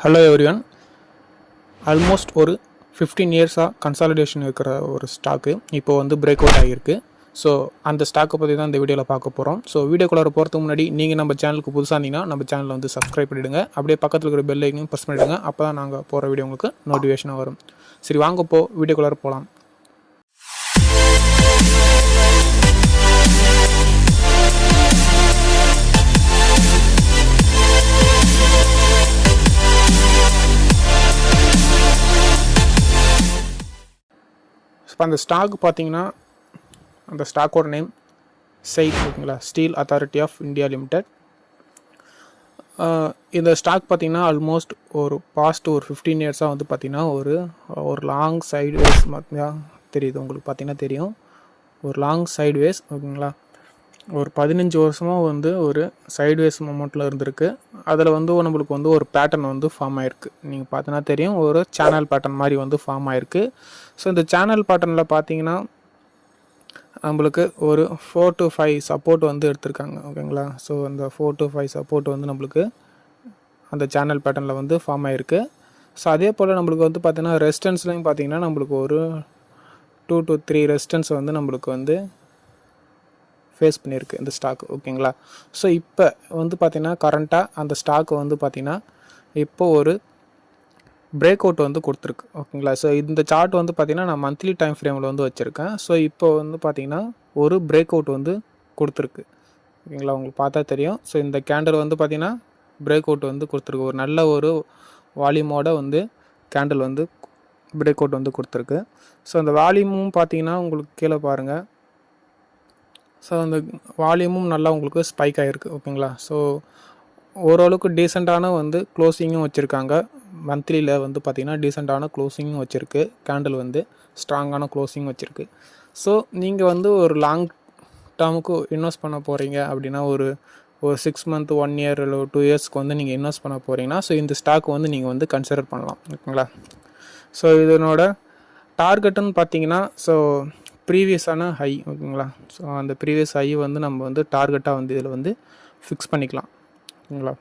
Hello everyone. Almost ஒரு 15 இயர்ஸாக consolidation இருக்கிற ஒரு ஸ்டாக்கு இப்போ வந்து பிரேக் அவுட் ஆகியிருக்கு. ஸோ அந்த ஸ்டாக்கை பற்றி தான் இந்த வீடியோவில் பார்க்க போகிறோம். ஸோ வீடியோக்குள்ளார போகிறதுக்கு முன்னாடி நீங்கள் நம்ம சேனலுக்கு புதுசாக இருந்தீங்கன்னா நம்ம சேனலை வந்து சப்ஸ்கிரைப் பண்ணிவிடுங்க. அப்படியே பக்கத்தில் இருக்கிற பெல் ஐக்கனையும் ப்ரெஸ் பண்ணிவிடுங்க. அப்போ தான் நாங்கள் போகிற வீடியோ உங்களுக்கு நோட்டிஃபிகேஷனாக வரும். சரி, வாங்க வீடியோக்குள்ளார போகலாம். இப்போ அந்த ஸ்டாக் பார்த்தீங்கன்னா, அந்த ஸ்டாக்கோட நேம் SAIL, ஓகேங்களா, Steel Authority of India Limited. இந்த ஸ்டாக் பார்த்தீங்கன்னா ஆல்மோஸ்ட் ஒரு பாஸ்ட் ஒரு 15 இயர்ஸாக வந்து பார்த்திங்கன்னா ஒரு லாங் சைட்வேஸ் தெரியுது உங்களுக்கு, பார்த்தீங்கன்னா தெரியும், ஒரு லாங் சைட்வேஸ், ஓகேங்களா. ஒரு 15 வருஷமாக வந்து ஒரு சைட்வேஸ் மூமெண்ட்டில் இருந்திருக்கு. அதில் வந்து நம்மளுக்கு வந்து ஒரு பேட்டர்ன் வந்து ஃபார்ம் ஆகிருக்கு. நீங்கள் பார்த்தீங்கன்னா தெரியும், ஒரு சேனல் பேட்டர்ன் மாதிரி வந்து ஃபார்ம் ஆகிருக்கு. ஸோ இந்த சேனல் பேட்டர்னில் பார்த்தீங்கன்னா நம்மளுக்கு ஒரு 4 to 5 சப்போர்ட் வந்து எடுத்திருக்காங்க, ஓகேங்களா. ஸோ அந்த 4 to 5 சப்போர்ட் வந்து நம்மளுக்கு அந்த சேனல் பேட்டர்னில் வந்து ஃபார்ம் ஆகிருக்கு. ஸோ அதே போல் நம்மளுக்கு வந்து பார்த்திங்கன்னா ரெசிஸ்டன்ஸ்லையும் பார்த்திங்கன்னா நம்மளுக்கு ஒரு 2 to 3 ரெசிஸ்டன்ஸ் வந்து நம்மளுக்கு வந்து ஃபேஸ் பண்ணியிருக்கு இந்த ஸ்டாக், ஓகேங்களா. ஸோ இப்போ வந்து பார்த்திங்கன்னா கரண்ட்டாக அந்த ஸ்டாக் வந்து பார்த்திங்கன்னா இப்போ ஒரு பிரேக் அவுட் வந்து கொடுத்துருக்கு, ஓகேங்களா. ஸோ இந்த சார்ட் வந்து பார்த்திங்கன்னா நான் மந்த்லி டைம் ஃப்ரேமில் வந்து வச்சுருக்கேன். ஸோ இப்போ வந்து பார்த்திங்கன்னா ஒரு பிரேக் அவுட் வந்து கொடுத்துருக்கு, ஓகேங்களா. உங்களுக்கு பார்த்தா தெரியும். ஸோ இந்த கேண்டில் வந்து பார்த்திங்கன்னா பிரேக் அவுட் வந்து கொடுத்துருக்கு. ஒரு நல்ல ஒரு வால்யூமோட வந்து கேண்டில் வந்து பிரேக் அவுட் வந்து கொடுத்துருக்கு. ஸோ அந்த வால்யூமும் பார்த்திங்கன்னா உங்களுக்கு கீழே பாருங்கள். ஸோ அந்த வால்யூமும் நல்லா உங்களுக்கு ஸ்பைக் ஆகிருக்கு, ஓகேங்களா. ஸோ ஓரளவுக்கு டீசெண்டான வந்து க்ளோசிங்கும் வச்சுருக்காங்க. மந்த்லியில் வந்து பார்த்திங்கன்னா டீசெண்டான க்ளோசிங்கும் வச்சுருக்கு. கேண்டில் வந்து ஸ்ட்ராங்கான க்ளோசிங் வச்சுருக்கு. ஸோ நீங்கள் வந்து ஒரு லாங் டேர்முக்கு இன்வெஸ்ட் பண்ண போகிறீங்க அப்படின்னா, ஒரு 6 month 1 year இல்லை 2 yearsக்கு வந்து நீங்கள் இன்வெஸ்ட் பண்ண போகிறீங்கன்னா, ஸோ இந்த ஸ்டாக் வந்து நீங்கள் வந்து கன்சிடர் பண்ணலாம், ஓகேங்களா. ஸோ இதனோட டார்கெட்டுன்னு பார்த்தீங்கன்னா, ஸோ ப்ரீவியஸான ஹை, ஓகேங்களா. ஸோ அந்த ப்ரீவியஸ் ஹை வந்து நம்ம வந்து டார்கெட்டாக வந்து இதில் வந்து ஃபிக்ஸ் பண்ணிக்கலாம், ஓகேங்களா.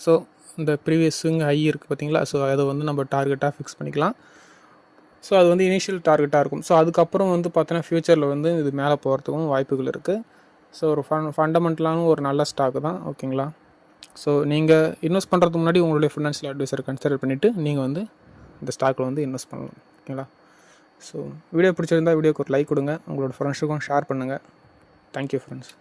ஸோ இந்த ப்ரீவியஸ் ஹை இருக்குது பார்த்தீங்களா. ஸோ அதை வந்து நம்ம டார்கெட்டாக ஃபிக்ஸ் பண்ணிக்கலாம். ஸோ அது வந்து இனிஷியல் டார்கெட்டாக இருக்கும். ஸோ அதுக்கப்புறம் வந்து பார்த்தோன்னா ஃப்யூச்சரில் வந்து இது மேலே போகிறதுக்கும் வாய்ப்புகள் இருக்குது. ஸோ ஒரு ஃபண்டமெண்டலான ஒரு நல்ல ஸ்டாக்கு தான், ஓகேங்களா. ஸோ நீங்கள் இன்வெஸ்ட் பண்ணுறதுக்கு முன்னாடி உங்களுடைய ஃபினான்ஷியல் அட்வைசரை கன்சிடர் பண்ணிவிட்டு நீங்கள் வந்து இந்த ஸ்டாக்கில் வந்து இன்வெஸ்ட் பண்ணலாம், ஓகேங்களா. ஸோ வீடியோ பிடிச்சிருந்தால் வீடியோக்கு ஒரு லைக் கொடுங்க, உங்களோட ஃப்ரெண்ட்ஸுக்கும் ஷேர் பண்ணுங்கள். Thank you friends.